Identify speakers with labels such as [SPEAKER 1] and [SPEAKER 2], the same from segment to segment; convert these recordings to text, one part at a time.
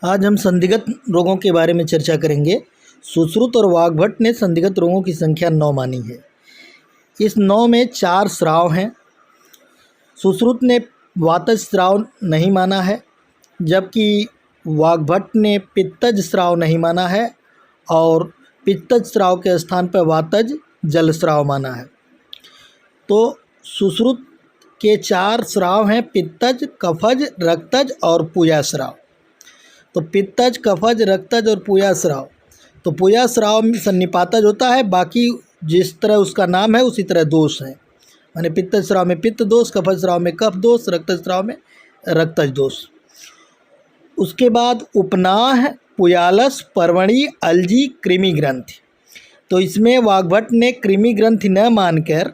[SPEAKER 1] आज हम संदिग्ध रोगों के बारे में चर्चा करेंगे। सुश्रुत और वाग्भट ने संदिग्ध रोगों की संख्या 9 मानी है। इस 9 में 4 स्राव हैं। सुश्रुत ने वातज स्राव नहीं माना है, जबकि वाग्भट ने पित्तज स्राव नहीं माना है और पित्तज स्राव के स्थान पर वातज जल स्राव माना है। तो सुश्रुत के 4 स्राव हैं: पित्तज, कफज, रक्तज और पूया स्राव। तो पित्तज, कफज, रक्तज और पूया स्राव। तो पूया स्राव में सन्निपातज होता है, बाकी जिस तरह उसका नाम है उसी तरह दोष है। माने पित्तज स्राव में पित्त दोष, कफज स्राव में कफ दोष, रक्तज स्राव में रक्तज दोष। उसके बाद उपनाह, पुयालस, पर्वणी, अलजी, कृमि ग्रंथि। तो इसमें वाग्भट ने कृमि ग्रंथि न मानकर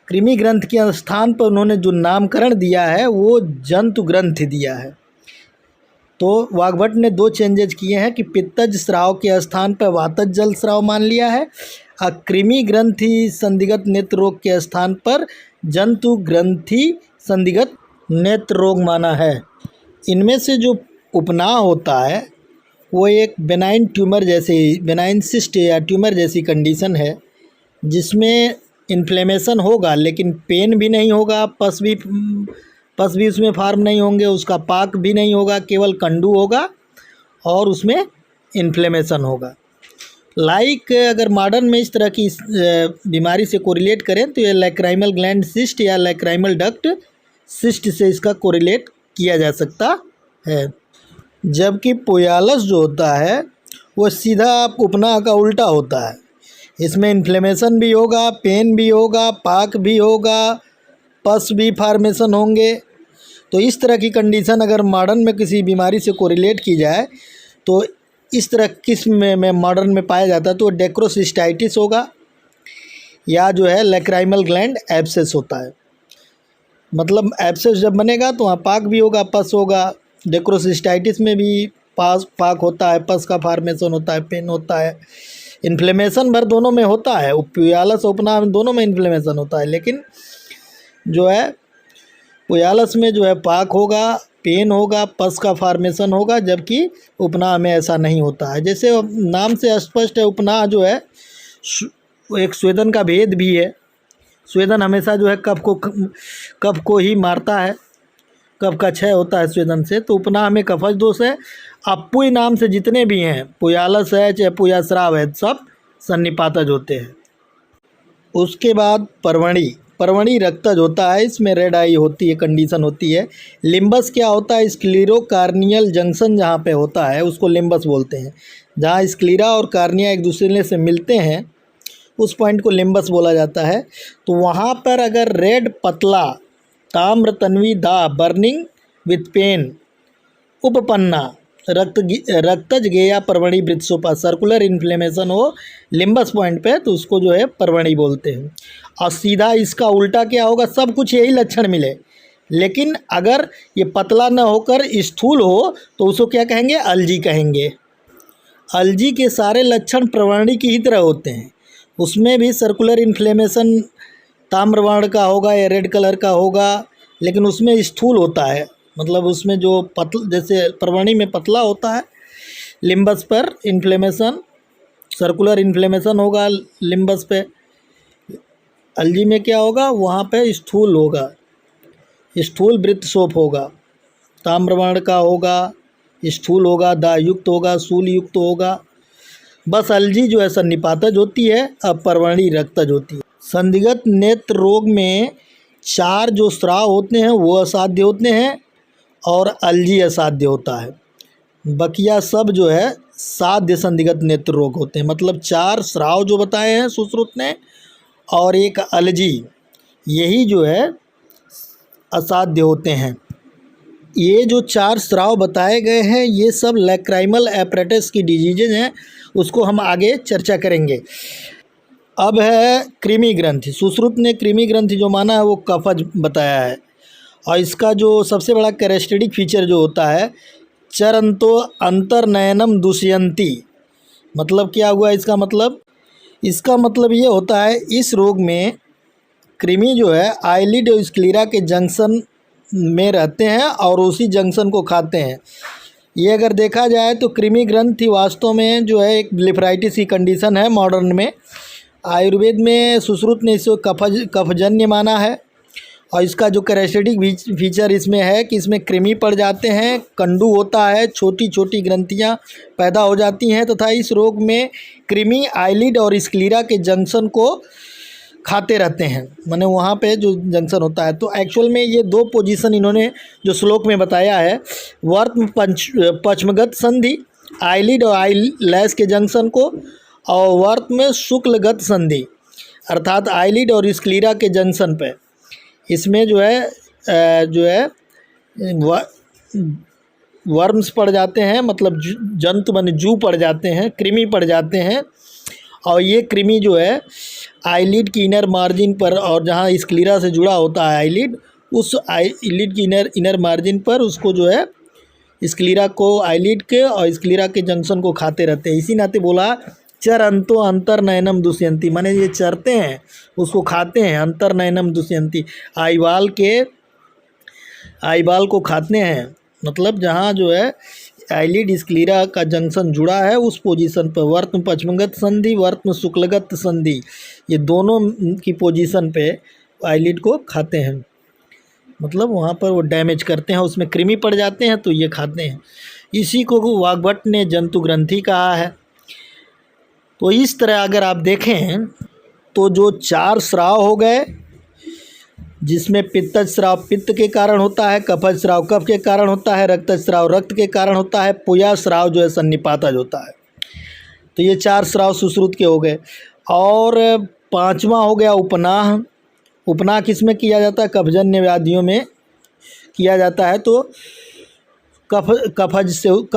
[SPEAKER 1] कृमि ग्रंथ के स्थान पर उन्होंने जो नामकरण दिया है वो जंतु ग्रंथि दिया है। तो वाग्भट ने 2 चेंजेज किए हैं कि पित्तज स्राव के स्थान पर वातज जल स्राव मान लिया है और कृमि ग्रंथि संदिग्ध नेत्र रोग के स्थान पर जंतु ग्रंथि संदिग्ध नेत्र रोग माना है। इनमें से जो उपनाह होता है वो एक बेनाइन ट्यूमर जैसे बेनाइन सिस्ट या ट्यूमर जैसी कंडीशन है, जिसमें इन्फ्लेमेशन होगा लेकिन पेन भी नहीं होगा, पस भी उसमें फार्म नहीं होंगे, उसका पाक भी नहीं होगा, केवल कंडू होगा और उसमें इन्फ्लेमेशन होगा। अगर मॉडर्न में इस तरह की बीमारी से कोरिलेट करें तो ये लैक्राइमल ग्लैंड सिस्ट या लैक्राइमल डक्ट सिस्ट से इसका कोरिलेट किया जा सकता है। जबकि पोयालस जो होता है वो सीधा उपनाह का उल्टा होता है। इसमें इन्फ्लेमेशन भी होगा, पेन भी होगा, पाक भी होगा, पस भी फार्मेशन होंगे। तो इस तरह की कंडीशन अगर मॉडर्न में किसी बीमारी से कोरिलेट की जाए तो इस तरह किस्म में मॉडर्न में पाया जाता है तो डेक्रोसिस्टाइटिस होगा या जो है लैक्राइमल ग्लैंड एब्सेस होता है। मतलब एब्सेस जब बनेगा तो वहाँ पाक भी होगा, पस होगा। डेक्रोसिस्टाइटिस में भी पाक होता है, पस का फार्मेशन होता है, पेन होता है, इन्फ्लेमेशन भर दोनों में होता है। पुयालस उपनाह दोनों में इन्फ्लेमेशन होता है, लेकिन जो है पुयालस में जो है पाक होगा, पेन होगा, पस का फार्मेशन होगा, जबकि उपनाह में ऐसा नहीं होता है। जैसे नाम से स्पष्ट है, उपनाह जो है एक स्वेदन का भेद भी है। स्वेदन हमेशा जो है कफ को ही मारता है, कफ का क्षय होता है स्वेदन से। तो उपनाह में कफज दोष है। अब पुय नाम से जितने भी हैं, पुयालस है चाहे पुया स्राव है, सब सन्निपातज होते हैं। उसके बाद पर्वणी रक्तज होता है। इसमें रेड आई होती है, कंडीशन होती है। लिम्बस क्या होता है? स्क्लीरोकार्नियल जंक्शन जहाँ पे होता है उसको लिम्बस बोलते हैं। जहाँ स्क्लीरा और कार्निया एक दूसरे से मिलते हैं उस पॉइंट को लिम्बस बोला जाता है। तो वहाँ पर अगर रेड पतला ताम्र तन्वी दा बर्निंग विथ पेन उपपन्ना रक्तज गेया पर्वणी वृत्सोपा सर्कुलर इन्फ्लेमेशन हो लिम्बस पॉइंट पे तो उसको जो है पर्वणी बोलते हैं। और सीधा इसका उल्टा क्या होगा? सब कुछ यही लक्षण मिले, लेकिन अगर ये पतला न होकर स्थूल हो तो उसको क्या कहेंगे? अलजी कहेंगे। अलजी के सारे लक्षण पर्वणी की ही तरह होते हैं। उसमें भी सर्कुलर इन्फ्लेमेशन ताम्रवर्ण का होगा या रेड कलर का होगा, लेकिन उसमें स्थूल होता है। मतलब उसमें जो जैसे पर्वणी में पतला होता है, लिम्बस पर इन्फ्लेमेशन सर्कुलर इन्फ्लेमेशन होगा लिम्बस पे। अलजी में क्या होगा? वहाँ पे स्थूल होगा, स्थूल वृत्तशोफ होगा, ताम्रवर्ण का होगा, स्थूल होगा, दायुक्त होगा, शूल युक्त होगा। बस अलजी जो है सन्निपातज होती है, अब पर्वणी रक्तज होती है। संदिग्ध नेत्र रोग में 4 जो स्राव होते हैं वो असाध्य होते हैं और अलजी असाध्य होता है। बकिया सब जो है साध्य संदिग्ध नेत्र रोग होते हैं। मतलब 4 स्राव जो बताए हैं सुश्रुत ने और एक अलजी, यही जो है असाध्य होते हैं। ये जो 4 स्राव बताए गए हैं ये सब लैक्राइमल एपरेटस की डिजीजेज हैं, उसको हम आगे चर्चा करेंगे। अब है कृमि ग्रंथि। सुश्रुत ने कृमि ग्रंथि जो माना है वो कफज बताया है और इसका जो सबसे बड़ा कैरेक्टरिस्टिक फीचर जो होता है चरंतो अंतर्नयनम दुष्यंती। मतलब क्या हुआ इसका मतलब ये होता है इस रोग में कृमि जो है आईलिड और स्क्लीरा के जंक्शन में रहते हैं और उसी जंक्शन को खाते हैं। ये अगर देखा जाए तो कृमि ग्रंथि वास्तव में जो है एक ब्लेफराइटिस की कंडीशन है मॉडर्न में। आयुर्वेद में सुश्रुत ने इसको कफजन्य माना है और इसका जो कैरेक्टरिस्टिक फीचर इसमें है कि इसमें कृमि पड़ जाते हैं, कंडू होता है, छोटी छोटी ग्रंथियां पैदा हो जाती हैं तथा इस रोग में कृमि आईलिड और स्क्लीरा के जंक्शन को खाते रहते हैं, माने वहाँ पे जो जंक्शन होता है। तो एक्चुअल में ये दो पोजीशन इन्होंने जो श्लोक में बताया है, वर्त्म पश्चमगत संधि आईलिड और आईलैश के जंक्शन को, और वर्त्म शुक्लगत संधि अर्थात आईलिड और स्क्लीरा के जंक्शन पे इसमें जो है वर्म्स पड़ जाते हैं, मतलब जंतु माने जू पड़ जाते हैं, कृमि पड़ जाते हैं। और ये कृमि जो है आईलिड की इनर मार्जिन पर और जहाँ स्क्लीरा से जुड़ा होता है आईलिड, उस आईलिड की इनर मार्जिन पर उसको जो है स्क्लीरा को आईलिड के और स्क्लीरा के जंक्शन को खाते रहते हैं। इसी नाते बोला चरंतो अंतर्नयनम दुष्यंती, माने ये चरते हैं उसको खाते हैं, अंतर्नयनम दुष्यंती आईबाल को खाते हैं, मतलब जहाँ जो है आईलिड स्क्लीरा का जंक्शन जुड़ा है उस पोजीशन पर वर्त्म पश्चमगत संधि वर्त्म शुक्लगत संधि, ये दोनों की पोजीशन पे आईलिड को खाते हैं, मतलब वहाँ पर वो डैमेज करते हैं, उसमें कृमि पड़ जाते हैं तो ये खाते हैं। इसी को वाग्भट ने जंतु ग्रंथि कहा है। तो इस तरह अगर आप देखें तो जो 4 स्राव हो गए, जिसमें पित्तज स्राव पित्त के कारण होता है, कफज स्राव कफ के कारण होता है, रक्तज स्राव रक्त के कारण होता है, पुया स्राव जो है सन्निपातज होता है। तो ये 4 स्राव सुश्रुत के हो गए। और 5वां हो गया उपनाह। उपनाह किस में किया जाता है? कफजन्य व्याधियों में किया जाता है। तो कफ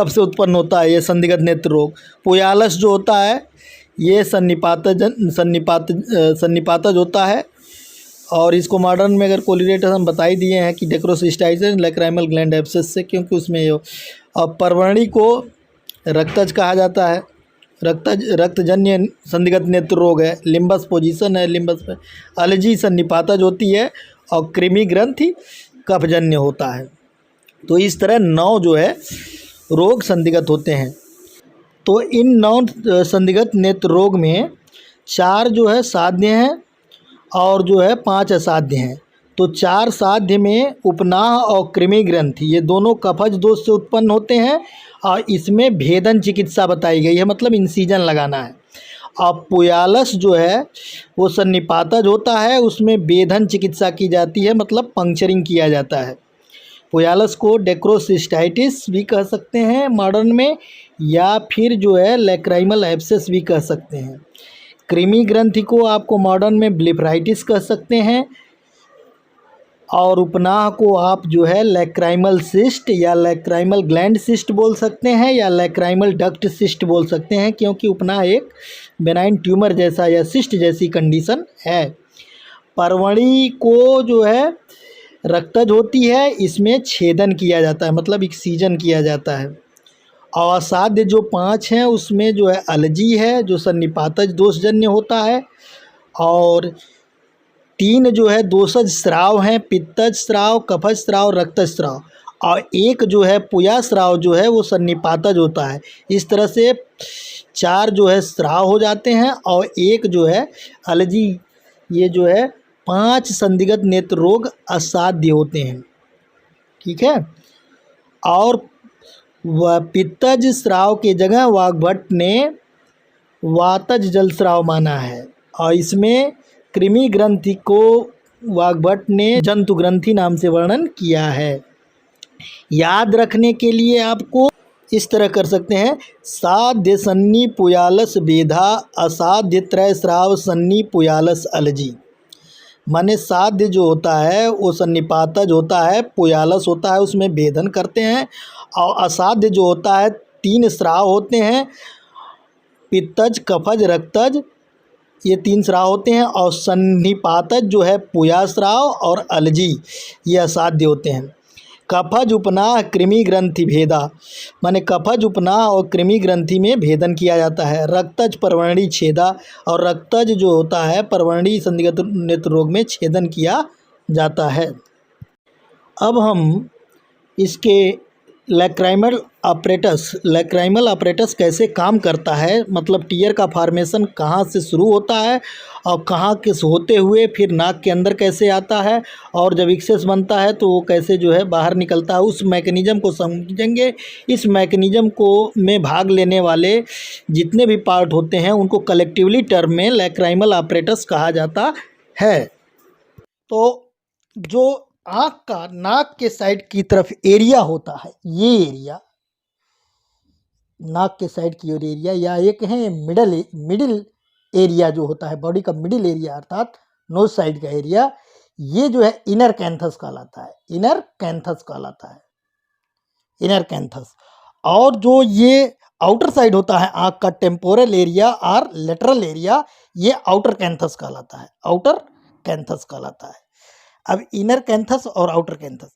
[SPEAKER 1] से उत्पन्न होता है ये संदिग्ध नेत्र रोग। पुयालस जो होता है ये सन्निपातज होता है, और इसको मॉडर्न में अगर कोलिनेटर्स हम बता ही दिए हैं कि डेक्रोसिस्टाइटिस लैक्राइमल ग्लैंड एब्सेस से, क्योंकि उसमें ये पर्वणी को रक्तज कहा जाता है। रक्तजन्य संदिग्ध नेत्र रोग है। लिम्बस पोजीशन है, लिम्बस में एलर्जी सन्निपातज होती है, और कृमि ग्रंथि कफजन्य होता है। तो इस तरह 9 जो है रोग संदिग्ध होते हैं। तो इन 9 संदिग्ध नेत्र रोग में 4 जो है साध्य हैं और जो है 5 असाध्य हैं। तो 4 साध्य में उपनाह और कृमि ग्रंथि ये दोनों कफज दोष से उत्पन्न होते हैं, और इसमें भेदन चिकित्सा बताई गई है, मतलब इंसिजन लगाना है। और पुयालस जो है वो सन्निपातज होता है, उसमें भेदन चिकित्सा की जाती है, मतलब पंक्चरिंग किया जाता है। पुयालस को डेक्रोसिस्टाइटिस भी कह सकते हैं मॉडर्न में, या फिर जो है लैक्राइमल एब्सेस भी कह सकते हैं। कृमि ग्रंथि को आपको मॉडर्न में ब्लेफराइटिस कह सकते हैं, और उपनाह को आप जो है लैक्राइमल सिस्ट या लैक्राइमल ग्लैंड सिस्ट बोल सकते हैं, या लैक्राइमल डक्ट सिस्ट बोल सकते हैं, क्योंकि उपनाह एक बेनाइन ट्यूमर जैसा या सिस्ट जैसी कंडीशन है। पर्वणी को जो है रक्तज होती है, इसमें छेदन किया जाता है, मतलब एक्सीजन किया जाता है। और असाध्य जो 5 हैं उसमें जो है एलर्जी है जो सन्निपातज दोषजन्य होता है, और 3 जो है दोषज स्राव हैं, पित्तज स्राव, कफज स्राव, रक्तज स्राव, और 1 जो है पुया स्राव जो है वो सन्निपातज होता है। इस तरह से 4 जो है स्राव हो जाते हैं और 1 जो है एलर्जी। ये जो है 5 संदिग्ध नेत्र रोग असाध्य होते हैं, ठीक है। और पित्तज स्राव के जगह वाग्भट ने वातज जल स्राव माना है, और इसमें कृमि ग्रंथि को वाग्भट ने जंतु ग्रंथि नाम से वर्णन किया है। याद रखने के लिए आपको इस तरह कर सकते हैं, साध्य सन्नी पुयालस बेधा, असाध्य त्रय स्राव सन्नी पुयालस अलजी। माने साध्य जो होता है वो सन्निपातज होता है, पुयालस होता है उसमें भेदन करते हैं, और असाध्य जो होता है 3 स्राव होते हैं, पित्तज, कफज, रक्तज, ये 3 स्राव होते हैं, और सन्निपातज जो है पुया स्राव और अलजी ये असाध्य होते हैं। कफज उपनाह कृमि ग्रंथि भेदा, माने कफज उपनाह और कृमि ग्रंथि में भेदन किया जाता है। रक्तज पर्वणी छेदा, और रक्तज जो होता है पर्वणी संदिग्ध नेत्र रोग में छेदन किया जाता है। अब हम इसके लैक्राइमल अपरेटस कैसे काम करता है, मतलब टीयर का फॉर्मेशन कहाँ से शुरू होता है और कहाँ किस होते हुए फिर नाक के अंदर कैसे आता है, और जब एक्सेस बनता है तो वो कैसे जो है बाहर निकलता है, उस मैकेनिज़्म को समझेंगे। इस मैकेनिज़्म को में भाग लेने वाले जितने भी पार्ट होते हैं उनको कलेक्टिवली टर्म में लैक्राइमल अपरेटस कहा जाता है। तो जो आँख का नाक के साइड की तरफ एरिया होता है, ये एरिया नाक के साइड की ओर एरिया, या एक है मिडिल एरिया जो होता है बॉडी का मिडिल एरिया अर्थात नोज साइड का एरिया, ये जो है इनर कैंथस कहलाता है। इनर कैंथस कहलाता है, इनर कैंथस। और जो ये आउटर साइड होता है आँख का टेम्पोरल एरिया और लेटरल एरिया, ये आउटर कैंथस कहलाता है, आउटर कैंथस कहलाता है। अब इनर कैंथस और आउटर कैंथस,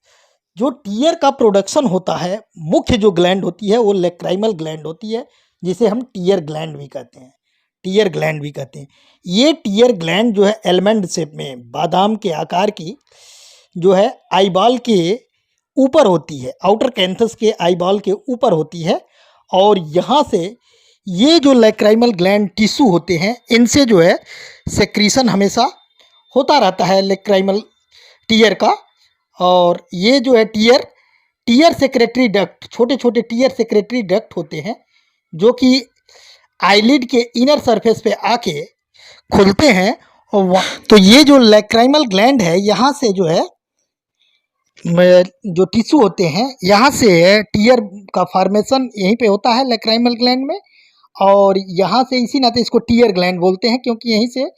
[SPEAKER 1] जो टीयर का प्रोडक्शन होता है, मुख्य जो ग्लैंड होती है वो लैक्राइमल ग्लैंड होती है, जिसे हम टीयर ग्लैंड भी कहते हैं, टीयर ग्लैंड भी कहते हैं। ये टीयर ग्लैंड जो है एलमंड शेप में बादाम के आकार की जो है आईबॉल के ऊपर होती है, आउटर कैंथस के आईबॉल के ऊपर होती है। और यहाँ से ये जो लैक्राइमल ग्लैंड टिश्यू होते हैं, इनसे जो है सेक्रीशन हमेशा होता रहता है लैक्राइमल टीयर का। और ये जो है टीयर सेक्रेटरी डक्ट, छोटे छोटे टीयर सेक्रेटरी डक्ट होते हैं जो कि आईलिड के इनर सरफेस पे आके खुलते हैं। और तो ये जो लैक्राइमल ग्लैंड है, यहाँ से जो है जो टिश्यू होते हैं, यहाँ से टीयर का फॉर्मेशन यहीं पे होता है लैक्राइमल ग्लैंड में। और यहाँ से इसी नाते इसको टीयर ग्लैंड बोलते हैं, क्योंकि यहीं से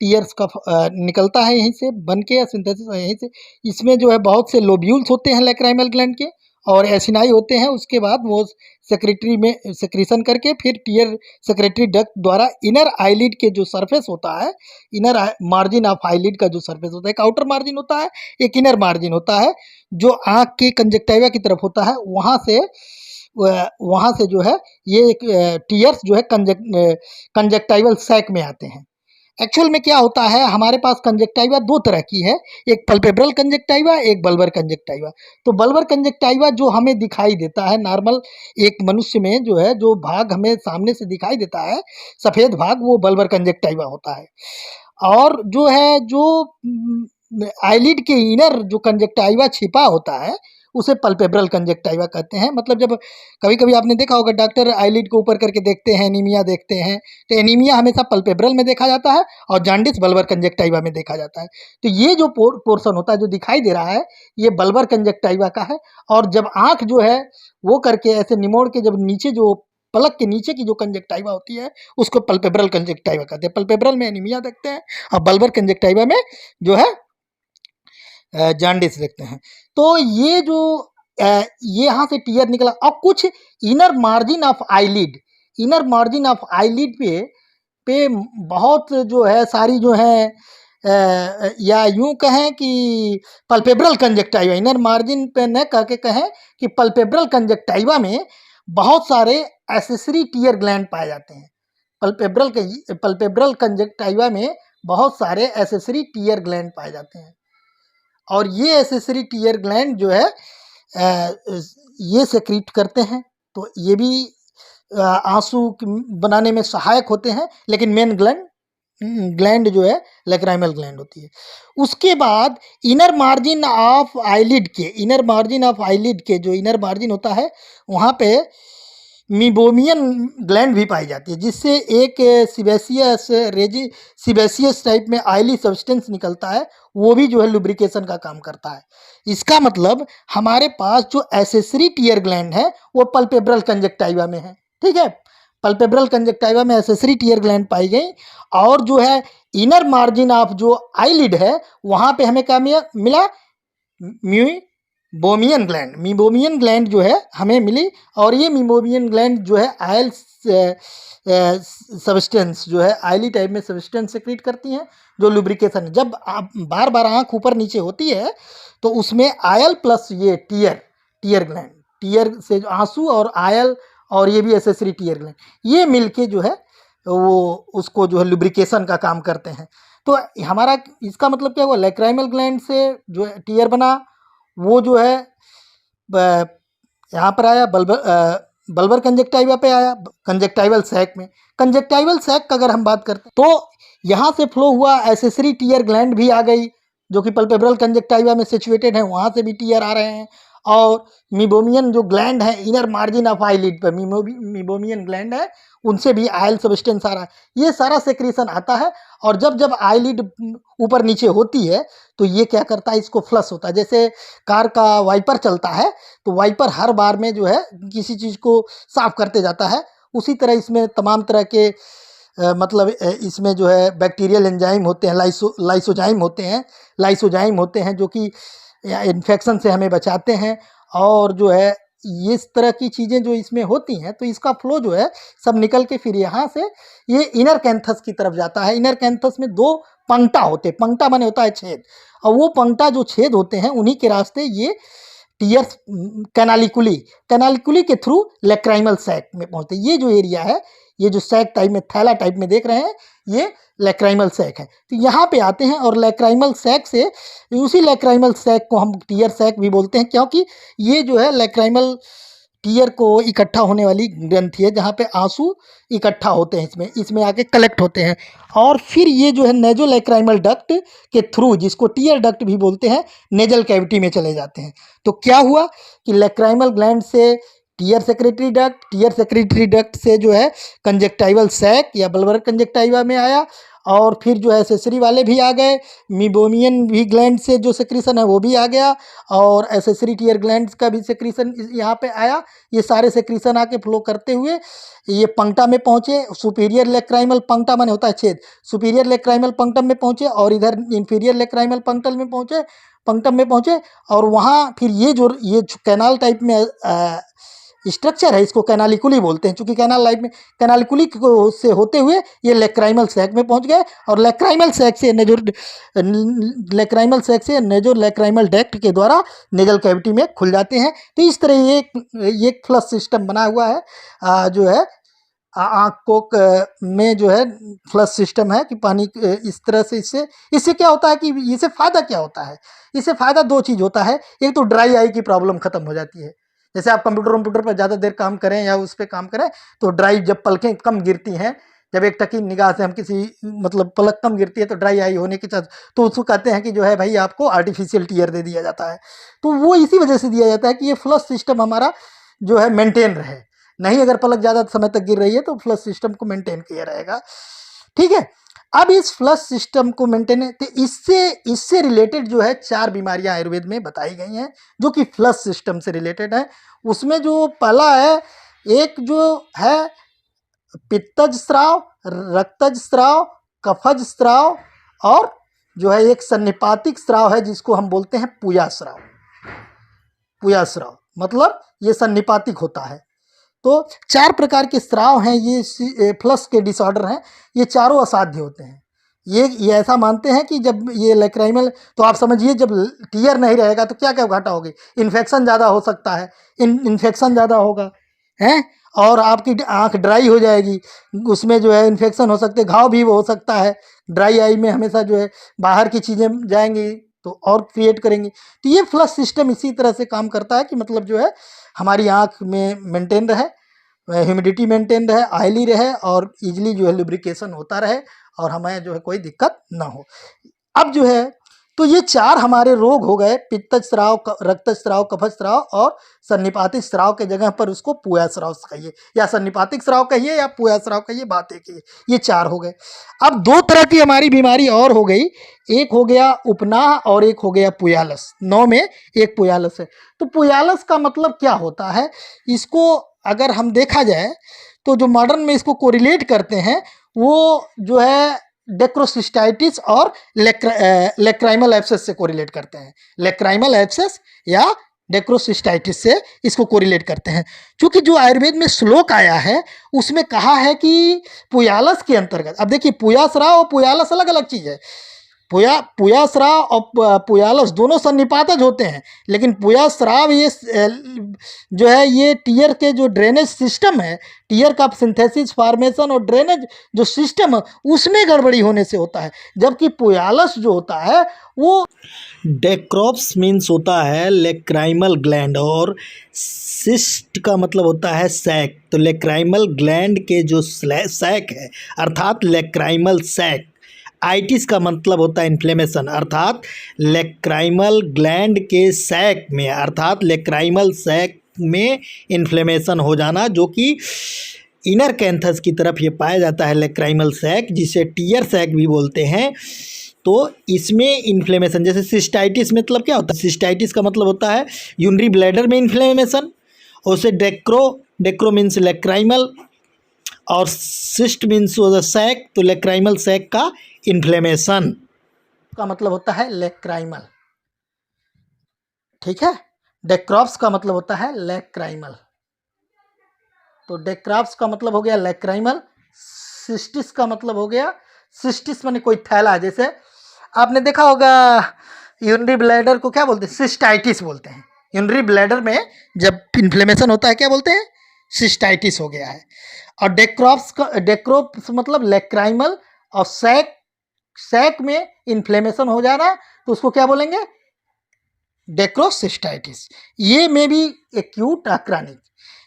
[SPEAKER 1] टीयर्स का निकलता है, यहीं से बन के, या सिंथेसिस यहीं से। इसमें जो है बहुत से लोब्यूल्स होते हैं लैक्राइमल ग्लैंड के, और एसिनाई होते हैं। उसके बाद वो सेक्रेटरी में सेक्रीशन करके फिर टीयर सेक्रेटरी डक्ट द्वारा इनर आईलिड के जो सरफेस होता है, इनर मार्जिन ऑफ आईलिड का जो सरफेस होता है, एक आउटर मार्जिन होता है, एक इनर मार्जिन होता है, जो आँख के कंजक्टिवा की तरफ होता है। वहाँ से जो है ये एक टीयर्स जो है कंजक्टाइवल सैक में आते हैं। एक्चुअल में क्या होता है, हमारे पास कंजक्टाइवा दो तरह की है, एक पल्पेब्रल कंजक्टाइवा, एक बल्बर कंजक्टाइवा। तो बल्बर कंजक्टाइवा जो हमें दिखाई देता है नॉर्मल एक मनुष्य में, जो है जो भाग हमें सामने से दिखाई देता है सफ़ेद भाग, वो बल्बर कंजक्टाइवा होता है। और जो है जो आईलिड के इनर जो कंजक्टाइवा छिपा होता है, उसे पल्पेब्रल कंजक्टाइवा कहते हैं। मतलब जब कभी कभी आपने देखा होगा डॉक्टर आईलिड को ऊपर करके देखते हैं, एनीमिया देखते हैं, तो एनीमिया हमेशा पल्पेब्रल में देखा जाता है और जॉन्डिस बल्बर कंजक्टाइवा में देखा जाता है। तो ये जो पोर्शन होता है जो दिखाई दे रहा है, ये बल्बर कंजक्टाइवा का है। और जब आँख जो है वो करके ऐसे निमोड़ के, जब नीचे जो पलक के नीचे की जो कंजक्टाइवा होती है, उसको पल्पेब्रल कंजक्टाइवा कहते हैं। पल्पेब्रल में एनीमिया देखते हैं और बल्बर कंजक्टाइवा में जो है जॉन्डिस देखते हैं। तो ये जो ये यहाँ से टीयर निकला। अब कुछ inner margin of eyelid, inner margin of eyelid पे बहुत जो है सारी जो है या यूं कहें कि पल्पेब्रल कंजक्टाइवा, इनर मार्जिन पे न कह के कहें कि पल्पेब्रल कंजक्टाइवा में बहुत सारे एसेसरी टीयर ग्लैंड पाए जाते हैं। पल्पेब्रल कंजक्टाइवा में बहुत सारे एसेसरी टीयर ग्लैंड पाए जाते हैं। और ये एसेसरी टीयर ग्लैंड जो है ये सेक्रीट करते हैं, तो ये भी आंसू बनाने में सहायक होते हैं। लेकिन मेन ग्लैंड जो है लैक्राइमल ग्लैंड होती है। उसके बाद इनर मार्जिन ऑफ आईलिड के जो इनर मार्जिन होता है, वहाँ पे मीबोमियन ग्लैंड भी पाई जाती है, जिससे एक सिबेसियस टाइप में ऑयली सब्सटेंस निकलता है, वो भी जो है लुब्रिकेशन का काम करता है। इसका मतलब हमारे पास जो एसेसरी टीयर ग्लैंड है वो पल्पेब्रल कंजक्टाइवा में है। ठीक है, पल्पेब्रल कंजक्टाइवा में एसेसरी टीयर ग्लैंड पाई गई। और जो है इनर मार्जिन ऑफ जो आईलिड है, वहाँ पे हमें क्या मिला, मीबोमियन ग्लैंड जो है हमें मिली। और ये मीबोमियन ग्लैंड जो है आयल सब्सटेंस जो है आयली टाइप में सब्सटेंस सेक्रेट करती हैं, जो लुब्रिकेशन। जब आप बार बार आँख ऊपर नीचे होती है तो उसमें आयल प्लस ये टीयर ग्लैंड, टीयर से आंसू और आयल, और ये भी एसेसरी टीयर ग्लैंड, ये मिलके जो है वो उसको जो है लुब्रिकेशन का काम करते हैं। तो हमारा इसका मतलब क्या हुआ, लैक्राइमल ग्लैंड से जो टीयर बना, वो जो है यहाँ पर आया बल्बर कंजक्टाइवा पे आया, कंजक्टाइवल सैक में। कंजक्टाइवल सैक का अगर हम बात करते हैं तो यहाँ से फ्लो हुआ, एसेसरी टीयर ग्लैंड भी आ गई जो कि पल्पेब्रल कंजक्टाइवा में सिचुएटेड है, वहाँ से भी टीयर आ रहे हैं। और मीबोमियन जो ग्लैंड है इनर मार्जिन ऑफ आईलिड पर, मीबोमियन ग्लैंड है, उनसे भी आयल सब्सटेंस आ रहा है। ये सारा सेक्रेशन आता है और जब जब आईलिड ऊपर नीचे होती है तो ये क्या करता है, इसको फ्लश होता है। जैसे कार का वाइपर चलता है तो वाइपर हर बार में जो है किसी चीज़ को साफ करते जाता है, उसी तरह इसमें तमाम तरह के मतलब इसमें जो है बैक्टीरियल एंजाइम होते हैं, लाइसोजाइम होते हैं जो कि इन्फेक्शन से हमें बचाते हैं। और जो है ये इस तरह की चीज़ें जो इसमें होती हैं तो इसका फ्लो जो है सब निकल के फिर यहाँ से ये इनर कैंथस की तरफ जाता है। इनर कैंथस में 2 पंक्टा होते हैं, पंक्टा माने होता है छेद, और वो पंक्टा जो छेद होते हैं उन्हीं के रास्ते ये टीयर्स कैनालिकुली के थ्रू लेक्राइमल सैक में पहुँचते। ये जो एरिया है, ये जो सैक टाइप में, थैला टाइप में देख रहे हैं, ये लेक्राइमल सैक है। तो यहाँ पे आते हैं और लेक्राइमल सैक से, उसी लेक्राइमल सैक को हम टीयर सैक भी बोलते हैं क्योंकि ये जो है लेक्राइमल टीयर को इकट्ठा होने वाली ग्रंथि है जहाँ पे आंसू इकट्ठा होते हैं, इसमें आके कलेक्ट होते हैं। और फिर ये जो है नेजोलेक्राइमल डक्ट के थ्रू, जिसको टीयर डक्ट भी बोलते हैं, नेजल कैविटी में चले जाते हैं। तो क्या हुआ कि लेक्राइमल ग्लैंड से टीयर सेक्रेटरी डक्ट से जो है कंजक्टाइवल सैक या बल्बर कंजक्टाइवा में आया, और फिर जो है एसेसरी वाले भी आ गए, मीबोमियन भी ग्लैंड से जो सेक्रीशन है वो भी आ गया, और एसेसरी टीयर ग्लैंड का भी सेक्रीशन यहाँ पे आया। ये सारे सेक्रीशन आके फ्लो करते हुए ये पंक्टा में पहुँचे, सुपीरियर लेक्राइमल, पंक्टा माने होता है छेद, सुपीरियर लेक्राइमल पंक्टम में पहुँचे और इधर इंफीरियर लेक्राइमल पंक्टम में पहुँचे। और वहाँ फिर ये जो कैनाल टाइप में स्ट्रक्चर है, इसको कैनालिकुली बोलते हैं, चूंकि कैनालिकुली को से होते हुए ये लेक्राइमल सैक में पहुंच गए, और लेक्राइमल सैक से नेजो लेक्राइमल डक्ट के द्वारा नेजल कैविटी में खुल जाते हैं। तो इस तरह ये एक फ्लश सिस्टम बना हुआ है, जो है आँख को में जो है फ्लश सिस्टम है कि पानी इस तरह से, इससे क्या होता है कि इससे फ़ायदा क्या होता है, इससे फ़ायदा 2 चीज़ होता है। एक तो ड्राई आई की प्रॉब्लम ख़त्म हो जाती है। जैसे आप कंप्यूटर पर ज़्यादा देर काम करें या उस पर काम करें तो ड्राई, जब पलकें कम गिरती हैं, जब एक टकी निगाह से हम किसी मतलब पलक कम गिरती है तो ड्राई आई होने के साथ तो उसको कहते हैं कि जो है भाई आपको आर्टिफिशियल टीयर दे दिया जाता है। तो वो इसी वजह से दिया जाता है कि ये फ्लश सिस्टम हमारा जो है मेंटेन रहे। नहीं, अगर पलक ज़्यादा समय तक गिर रही है तो फ्लश सिस्टम को मेंटेन किया रहेगा। ठीक है, अब इस फ्लश सिस्टम को मेंटेन है तो इससे रिलेटेड जो है 4 बीमारियां आयुर्वेद में बताई गई हैं जो कि फ्लश सिस्टम से रिलेटेड है। उसमें जो पहला है, एक जो है पित्तज स्राव, रक्तज स्राव, कफज स्राव, और जो है एक सन्निपातिक स्राव है जिसको हम बोलते हैं पूया स्राव मतलब ये सन्निपातिक होता है। तो 4 प्रकार के स्राव हैं, ये फ्लश के डिसऑर्डर हैं, ये चारों असाध्य होते हैं। ये ऐसा मानते हैं कि जब ये लेक्राइमल, तो आप समझिए जब टीयर नहीं रहेगा तो क्या क्या घाटा होगी, इन्फेक्शन ज़्यादा हो सकता है, इन्फेक्शन ज़्यादा होगा हैं, और आपकी आँख ड्राई हो जाएगी, उसमें जो है इन्फेक्शन हो सकते, घाव भी हो सकता है। ड्राई आई में हमेशा जो है बाहर की चीज़ें जाएंगी तो और क्रिएट करेंगी। तो ये फ्लश सिस्टम इसी तरह से काम करता है कि मतलब जो है हमारी आँख में मेंटेन रहे, ह्यूमिडिटी मेंटेन रहे, ऑयली रहे, और इजीली जो है लुब्रिकेशन होता रहे, और हमें जो है कोई दिक्कत ना हो। अब जो है तो ये 4 हमारे रोग हो गए, पित्तज स्राव, रक्तज स्राव, कफज स्राव, और सन्निपातिक स्राव के जगह पर उसको पूया स्राव कहिए, या सन्निपातिक स्राव कहिए, या पूया स्राव कहिए, बात एक ही। ये 4 हो गए। अब 2 तरह की हमारी बीमारी और हो गई, एक हो गया उपनाह और एक हो गया पुयालस। 9 में एक पुयालस है। तो पुयालस का मतलब क्या होता है, इसको अगर हम देखा जाए तो जो मॉडर्न में इसको कोरिलेट करते हैं वो जो है डेक्रोसिस्टाइटिस और लेक्राइमल एब्सेस से कोरिलेट करते हैं। लेक्राइमल एब्सेस या डेक्रोसिस्टाइटिस से इसको कोरिलेट करते हैं। क्योंकि जो आयुर्वेद में श्लोक आया है उसमें कहा है कि पुयालस के अंतर्गत, अब देखिए पुया स्राव और पुयालस अलग अलग चीज़ है। पुयास्राव और पुयालस दोनों सन्निपातज होते हैं, लेकिन पुयास्राव ये जो है ये टीयर के जो ड्रेनेज सिस्टम है, टीयर का सिंथेसिस फॉर्मेशन और ड्रेनेज जो सिस्टम है उसमें गड़बड़ी होने से होता है, जबकि पुयालस जो होता है वो डेक्रोप्स मीन्स होता है लेक्राइमल ग्लैंड और सिस्ट का मतलब होता है सैक। तो लेक्राइमल ग्लैंड के जो सैक है अर्थात लेक्राइमल सैक, आइटिस का मतलब होता है इन्फ्लेमेशन अर्थात लेक्राइमल ग्लैंड के सैक में अर्थात लेक्राइमल सैक में इन्फ्लेमेशन हो जाना, जो कि इनर कैंथस की तरफ ये पाया जाता है लेक्राइमल सैक, जिसे टीयर सैक भी बोलते हैं। तो इसमें इन्फ्लेमेशन जैसे सिस्टाइटिस मतलब क्या होता है, सिस्टाइटिस का मतलब होता है यूरिनरी ब्लैडर में इन्फ्लेमेशन, और उसे डेक्रो मीन्स लेक्राइमल और सिस्ट मीन्स सैक, तो लेक्राइमल सैक का इन्फ्लेमेशन का मतलब होता है लेक्राइमल, ठीक है। डेक्रोप्स का मतलब होता है लेक्राइमल, तो डेक्रोप्स का मतलब हो गया लेक्राइमल, सिस्टिस का मतलब हो गया, सिस्टिस माने कोई थैला, जैसे आपने देखा होगा यूरिनरी ब्लैडर को क्या बोलते हैं, सिस्टाइटिस बोलते हैं। यूरिनरी ब्लैडर में जब इन्फ्लेमेशन होता है क्या बोलते हैं, सिस्टाइटिस हो गया है। और डेक्रोप्स मतलब लेक्राइमल और सैक में इन्फ्लेमेशन हो जाना, तो उसको क्या बोलेंगे, डेक्रोसिस्टाइटिस। ये में भी एक्यूट क्रॉनिक।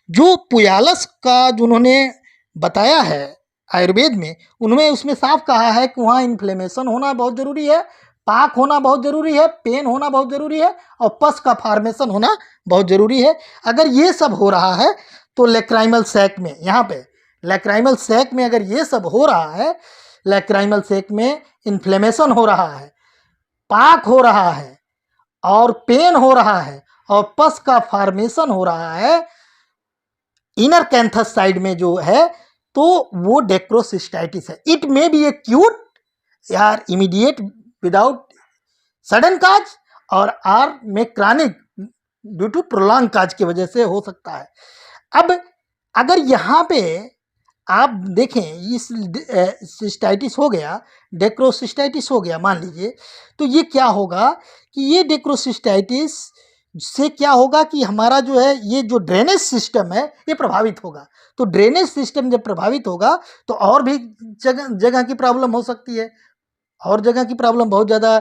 [SPEAKER 1] जो पुयालस का जो उन्होंने बताया है आयुर्वेद में, उन्होंने उसमें साफ कहा है कि वहाँ इन्फ्लेमेशन होना बहुत ज़रूरी है, पाक होना बहुत ज़रूरी है, पेन होना बहुत ज़रूरी है, और पस का फॉर्मेशन होना बहुत ज़रूरी है। अगर ये सब हो रहा है तो लेक्राइमल सैक में, यहाँ पे लेक्राइमल सैक में अगर ये सब हो रहा है, लेक्राइमल सैक में इन्फ्लेमेशन हो रहा है, पाक हो रहा है और पेन हो रहा है और पस का फॉर्मेशन हो रहा है इनर कैंथस साइड में जो है, तो वो डेक्रोसिस्टाइटिस है। इट मे बी एक्यूट यार इमीडिएट विदाउट सडन काज, और आर में क्रॉनिक ड्यू टू प्रोलॉन्ग काज की वजह से हो सकता है। अब अगर यहाँ पे आप देखें इस सिस्टाइटिस हो गया, डेक्रोसिस्टाइटिस हो गया मान लीजिए, तो ये क्या होगा कि ये डेक्रोसिस्टाइटिस से क्या होगा कि हमारा जो है ये जो ड्रेनेज सिस्टम है ये प्रभावित होगा। तो ड्रेनेज सिस्टम जब प्रभावित होगा तो और भी जगह की प्रॉब्लम हो सकती है, और जगह की प्रॉब्लम बहुत ज़्यादा,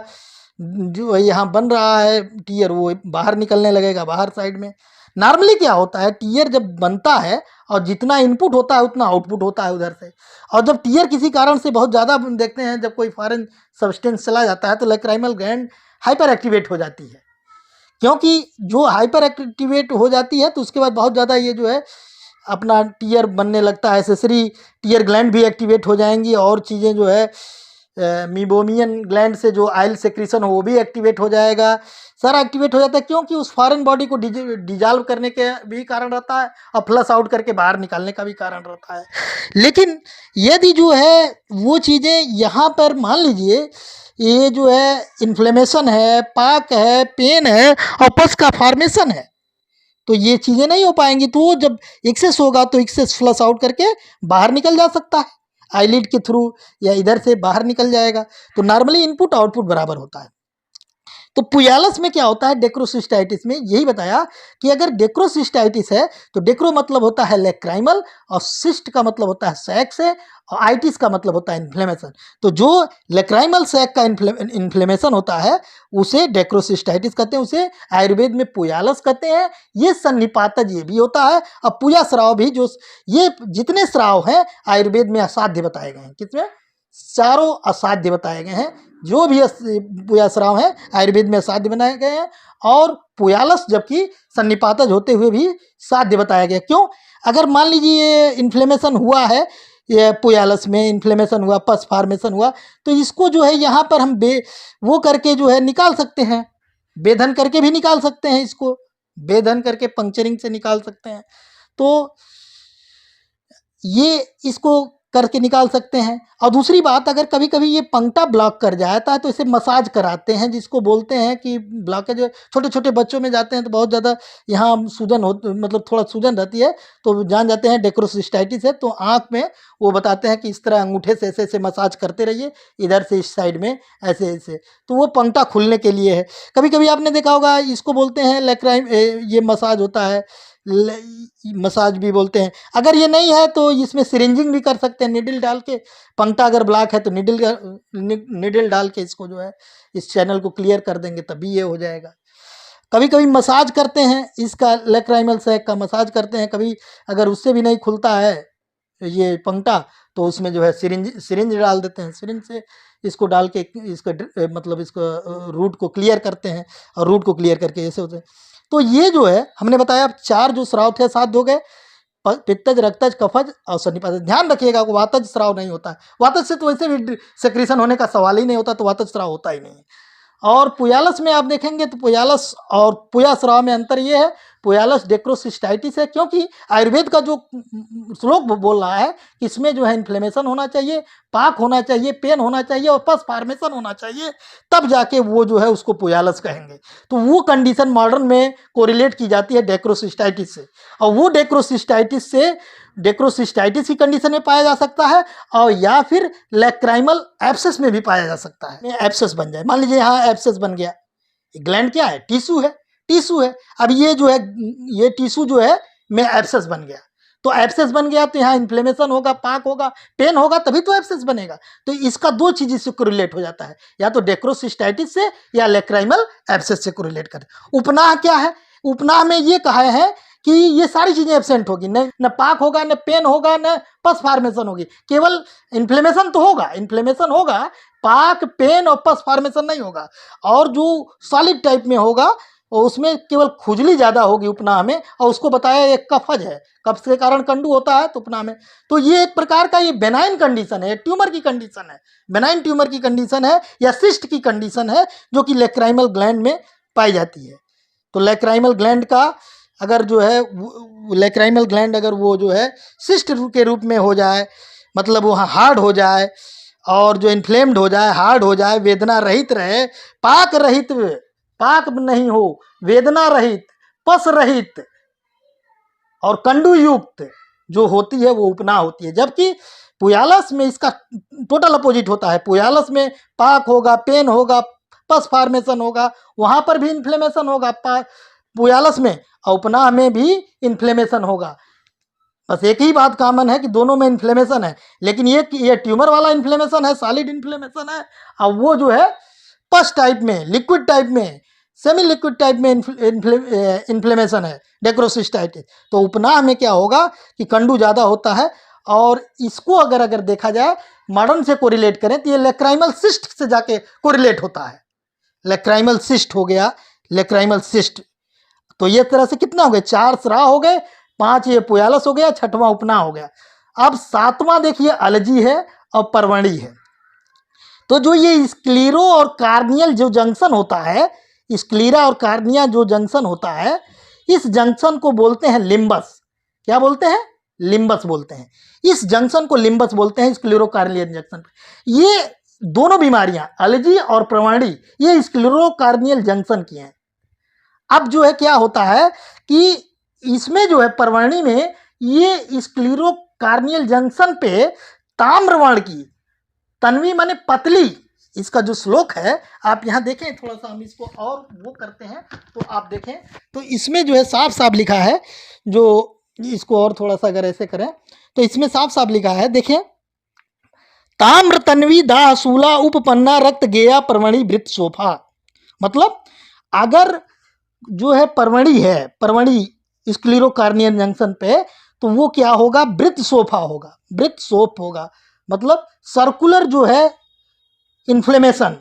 [SPEAKER 1] जो यहाँ बन रहा है टीयर वो बाहर निकलने लगेगा बाहर साइड में। नॉर्मली क्या होता है, टीयर जब बनता है और जितना इनपुट होता है उतना आउटपुट होता है उधर से, और जब टीयर किसी कारण से बहुत ज़्यादा देखते हैं, जब कोई फॉरेन सब्सटेंस चला जाता है तो लेक्राइमल ग्लैंड हाइपर एक्टिवेट हो जाती है, क्योंकि जो हाइपर एक्टिवेट हो जाती है तो उसके बाद बहुत ज़्यादा ये जो है अपना टीयर बनने लगता है, एसेसरी टीयर ग्लैंड भी एक्टिवेट हो जाएंगी, और चीज़ें जो है मीबोमियन ग्लैंड से जो आइल सेक्रीशन हो वो भी एक्टिवेट हो जाएगा, सारा एक्टिवेट हो जाता है, क्योंकि उस फॉरेन बॉडी को डिजॉल्व करने के भी कारण रहता है और फ्लश आउट करके बाहर निकालने का भी कारण रहता है। लेकिन यदि जो है वो चीज़ें यहाँ पर मान लीजिए ये जो है इन्फ्लेमेशन है, पाक है, पेन है और पस का फॉर्मेशन है, तो ये चीज़ें नहीं हो पाएंगी। तो जब एक्सेस होगा तो एक्सेस फ्लश आउट करके बाहर निकल जा सकता है, आईलिड के थ्रू या इधर से बाहर निकल जाएगा। तो नॉर्मली इनपुट आउटपुट बराबर होता है। तो पुयालस में क्या होता है, डेक्रोसिस्टाइटिस में यही बताया कि अगर डेक्रोसिस्टाइटिस है तो डेक्रो मतलब होता है लेक्राइमल और सिस्ट का मतलब होता है सैक से, और आइटिस का मतलब होता है इन्फ्लेमेशन। तो जो लेक्राइमल सैक का इन्फ्लेमेशन होता है उसे डेक्रोसिस्टाइटिस कहते हैं, उसे आयुर्वेद में पुयालस कहते हैं। ये सन्निपातज ये भी होता है, और पुया स्राव भी, जो ये जितने स्राव हैं आयुर्वेद में असाध्य बताए गए हैं, कितने, चारों असाध्य बताए गए हैं। जो भी पुयास्राव हैं आयुर्वेद में साध्य बनाए गए हैं, और पुयालस जबकि सन्निपातज होते हुए भी साध्य बताया गया। क्यों, अगर मान लीजिए ये इन्फ्लेमेशन हुआ है, ये पुयालस में इन्फ्लेमेशन हुआ, पस फॉर्मेशन हुआ, तो इसको जो है यहाँ पर हम वो करके जो है निकाल सकते हैं, बेधन करके भी निकाल सकते हैं, इसको बेधन करके पंक्चरिंग से निकाल सकते हैं। तो ये इसको करके निकाल सकते हैं। और दूसरी बात, अगर कभी कभी ये पंक्टा ब्लॉक कर जाता है तो इसे मसाज कराते हैं, जिसको बोलते हैं कि ब्लॉकेज छोटे छोटे बच्चों में जाते हैं तो बहुत ज़्यादा यहाँ सूजन हो, मतलब थोड़ा सूजन रहती है तो जान जाते हैं डेक्रोसिस्टाइटिस है। तो आँख में वो बताते हैं कि इस तरह अंगूठे से ऐसे ऐसे मसाज करते रहिए, इधर से इस साइड में ऐसे ऐसे, तो वो पंक्टा खुलने के लिए है। कभी कभी आपने देखा होगा, इसको बोलते हैं लेक्राइम, ये मसाज होता है, मसाज भी बोलते हैं। अगर ये नहीं है तो इसमें सिरिंजिंग भी कर सकते हैं, निडल डाल के। पंक्टा अगर ब्लॉक है तो निडल डाल के इसको जो है इस चैनल को क्लियर कर देंगे, तभी ये हो जाएगा। कभी कभी मसाज करते हैं, इसका लेक्राइमल सैक का मसाज करते हैं। कभी अगर उससे भी नहीं खुलता है ये पंक्टा तो उसमें जो है सिरिंज डाल देते हैं, सिरिंज से इसको डाल के इसका मतलब इसको रूट को क्लियर करते हैं, और रूट को क्लियर करके ऐसे होते हैं। तो ये जो है हमने बताया, 4 जो स्राव थे 7 हो गए, पित्तज, रक्तज, कफज और सन्निपातज। ध्यान रखिएगा वो वातज स्राव नहीं होता है, वातज से तो वैसे भी सेक्रेशन होने का सवाल ही नहीं होता, तो वातज स्राव होता ही नहीं है। और पुयालस में आप देखेंगे तो पुयालस और पुया स्राव में अंतर ये है, पुयालस डेक्रोसिस्टाइटिस है, क्योंकि आयुर्वेद का जो श्लोक बोल रहा है कि इसमें जो है इन्फ्लेमेशन होना चाहिए, पाक होना चाहिए, पेन होना चाहिए और पस फॉर्मेशन होना चाहिए, तब जाके वो जो है उसको पुयालस कहेंगे। तो वो कंडीशन मॉडर्न में कोरिलेट की जाती है डेक्रोसिस्टाइटिस से, और वो डेक्रोसिस्टाइटिस से डेक्रोसिस्टाइटिस की कंडीशन में पाया जा सकता है, और या फिर लेक्राइमल एब्सेस में भी पाया जा सकता है। एब्सेस बन जाए, मान लीजिए यहाँ एब्सेस बन गया, ग्लैंड क्या है, टिश्यू है, टिश्यू है। अब ये जो है, ये टिश्यू जो है में एब्सेस बन गया, तो एब्सेस बन गया तो यहाँ इन्फ्लेमेशन होगा, पाक होगा, पेन होगा, तभी तो एब्सेस बनेगा। तो इसका 2 चीज से कोरिलेट हो जाता है, या तो डेक्रोसिस्टाइटिस से या लेक्राइमल एब्सेस से कोरिलेट कर। उपनाह क्या है, उपनाह में ये कहा है कि ये सारी चीजें एब्सेंट होगी, न पाक होगा, न पेन होगा, न पस फॉर्मेशन होगी, केवल इन्फ्लेमेशन तो होगा, इन्फ्लेमेशन होगा, पाक, पेन और पस फॉर्मेशन नहीं होगा। और जो सॉलिड टाइप में होगा और उसमें केवल खुजली ज़्यादा होगी उपनाह में, और उसको बताया एक कफज है, कफ के कारण कंडू होता है तो उपनाह में। तो ये एक प्रकार का ये बेनाइन कंडीशन है, ट्यूमर की कंडीशन है, बेनाइन ट्यूमर की कंडीशन है या सिस्ट की कंडीशन है, जो कि लेक्राइमल ग्लैंड में पाई जाती है। तो लेक्राइमल ग्लैंड का अगर जो है लेक्राइमल ग्लैंड अगर वो जो है सिस्ट के रूप में हो जाए, मतलब वहाँ हार्ड हो जाए और जो इन्फ्लेम्ड हो जाए, हार्ड हो जाए, वेदना रहित रहे, पाक रहित, पाक नहीं हो, वेदना रहित, पस रहित और कंडू युक्त जो होती है वो उपनाह होती है। जबकि पुयालस में इसका टोटल अपोजिट होता है, पुयालस में पाक होगा, पेन होगा, पस फॉर्मेशन होगा, वहाँ पर भी इन्फ्लेमेशन होगा पुयालस में, और उपनाह में भी इन्फ्लेमेशन होगा। बस एक ही बात कॉमन है कि दोनों में इन्फ्लेमेशन है, लेकिन ये ट्यूमर वाला इन्फ्लेमेशन है, सॉलिड इन्फ्लेमेशन है, और वो जो है पस टाइप में, लिक्विड टाइप में, सेमी लिक्विड टाइप में इन्फ्लेमेशन है, डेक्रोसिस्टाइटिस। तो उपनाह में क्या होगा कि कंडू ज़्यादा होता है, और इसको अगर देखा जाए मॉडर्न से कोरिलेट करें तो ये लेक्राइमल सिस्ट से जाके कोरिलेट होता है। लेक्राइमल सिस्ट हो गया, लेक्राइमल सिस्ट। तो ये तरह से कितना हो गए, 4 स्राव हो गए, 5 ये पुयालस हो गया, 6वां उपनाह हो गया। अब 7वां देखिए अलजी है और परवणी है। तो जो ये स्क्लीरो और कार्नियल जो जंक्शन होता है, स्क्लीरा और कार्निया जो जंक्शन होता है, इस जंक्शन को बोलते हैं लिम्बस। क्या बोलते हैं, लिम्बस बोलते हैं। इस जंक्शन को लिम्बस बोलते हैं, स्क्लीरो कार्नियल जंक्शन। ये दोनों बीमारियां अलजी और परवणी ये स्क्लीरो कार्नियल जंक्शन की हैं। अब जो है क्या होता है कि इसमें जो है परवणी में ये स्क्लीरो कार्नियल जंक्शन पे ताम्रवर्ण की, तन्वी माने पतली, इसका जो श्लोक है आप यहाँ देखें, थोड़ा सा हम इसको और वो करते हैं तो आप देखें तो इसमें जो है साफ साफ लिखा है, जो इसको और थोड़ा सा अगर ऐसे करें तो इसमें साफ साफ लिखा है, देखें, ताम्र तन्वी दाह शूला उपपन्ना रक्त गेया परवणी वृत्त सोफा। मतलब अगर जो है परवणी है, परवणी स्क्लीरो कार्नियल जंक्शन पे, तो वो क्या होगा, वृत्त सोफा होगा, वृत्त सोप होगा, मतलब सर्कुलर जो है इन्फ्लेमेशन,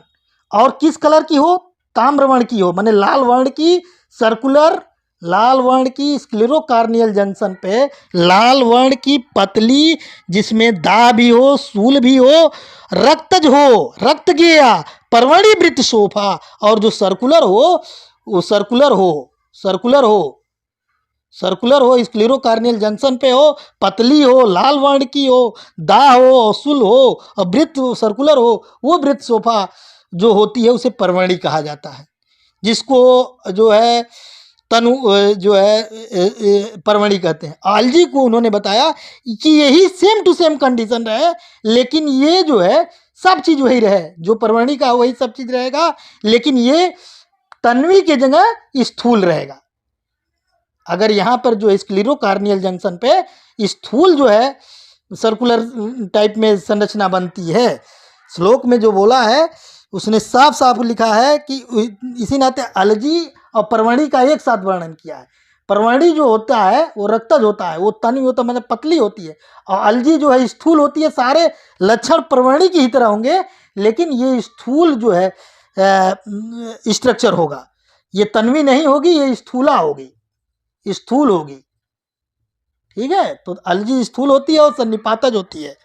[SPEAKER 1] और किस कलर की हो, ताम्र वर्ण की हो, माने लाल वर्ण की, सर्कुलर लाल वर्ण की स्क्लीरो कार्नियल जंक्शन पे लाल वर्ण की पतली, जिसमें दाह भी हो, सूल भी हो, रक्तज हो, रक्त गया, परवणी वृत्त सोफा, और जो सर्कुलर हो वो सर्कुलर हो, सर्कुलर हो, सर्कुलर हो, स्क्लेरोकार्नियल जंक्शन पे हो, पतली हो, लाल वर्ण की हो, दाह हो, औसुल हो और वृत्त सर्कुलर हो, वो वृत्त सोफा जो होती है उसे परवणी कहा जाता है, जिसको जो है तनु जो है परवणी कहते हैं। आलजी को उन्होंने बताया कि यही सेम टू सेम कंडीशन रहे, लेकिन ये जो है सब चीज़ वही रहे, जो परवणी का वही सब चीज़ रहेगा, लेकिन ये तन्वी की जगह स्थूल रहेगा। अगर यहाँ पर जो स्क्लेरोकार्नियल जंक्शन पे स्थूल जो है सर्कुलर टाइप में संरचना बनती है, श्लोक में जो बोला है उसने साफ साफ लिखा है कि इसी नाते अलजी और परवणी का एक साथ वर्णन किया है। परवणी जो होता है वो रक्तज होता है, वो तनी होता मतलब पतली होती है, और अलजी जो है स्थूल होती है। सारे लक्षण परवणी की ही तरह होंगे, लेकिन ये स्थूल जो है स्ट्रक्चर होगा, ये तन्वी नहीं होगी, ये स्थूला होगी, स्थूल होगी। ठीक है, तो अलजी स्थूल होती है और सन्निपातज होती है,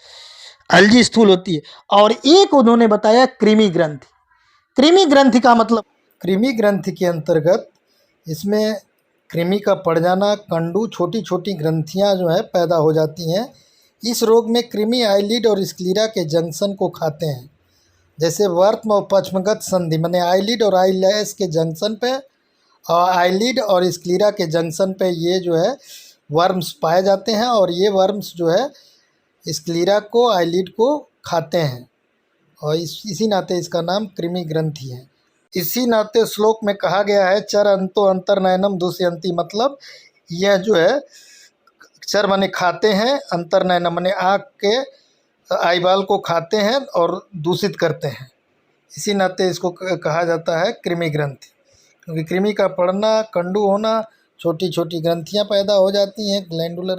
[SPEAKER 1] अलजी स्थूल होती है। और एक उन्होंने बताया कृमि ग्रंथि। कृमि ग्रंथि का मतलब, कृमि ग्रंथि के अंतर्गत इसमें कृमि का पड़ जाना, कंडू छोटी छोटी ग्रंथियां जो है पैदा हो जाती हैं। इस रोग में कृमि आईलिड और स्क्लीरा के जंक्शन को खाते हैं, जैसे वर्त्म और पश्चमगत संधि मैंने आईलिड और आईलैश के जंक्शन पे और आईलिड और स्क्लीरा के जंक्शन पे ये जो है वर्म्स पाए जाते हैं, और ये वर्म्स जो है स्क्लीरा को आईलिड को खाते हैं, और इसी नाते इसका नाम कृमि ग्रंथि है। इसी नाते श्लोक में कहा गया है चर अंतो अंतर्नयनम दुष्यंती, मतलब यह जो है चर माने खाते हैं, अंतर्नयनम माने आँख के आईबाल को खाते हैं और दूषित करते हैं, इसी नाते इसको कहा जाता है कृमि ग्रंथि। क्योंकि कृमि का पड़ना, कंडू होना, छोटी छोटी ग्रंथियां पैदा हो जाती हैं ग्लैंडुलर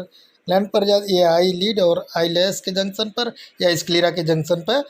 [SPEAKER 1] ग्लैंड पर, ये आई लीड और आई लैश के जंक्शन पर या स्क्लीरा के जंक्शन पर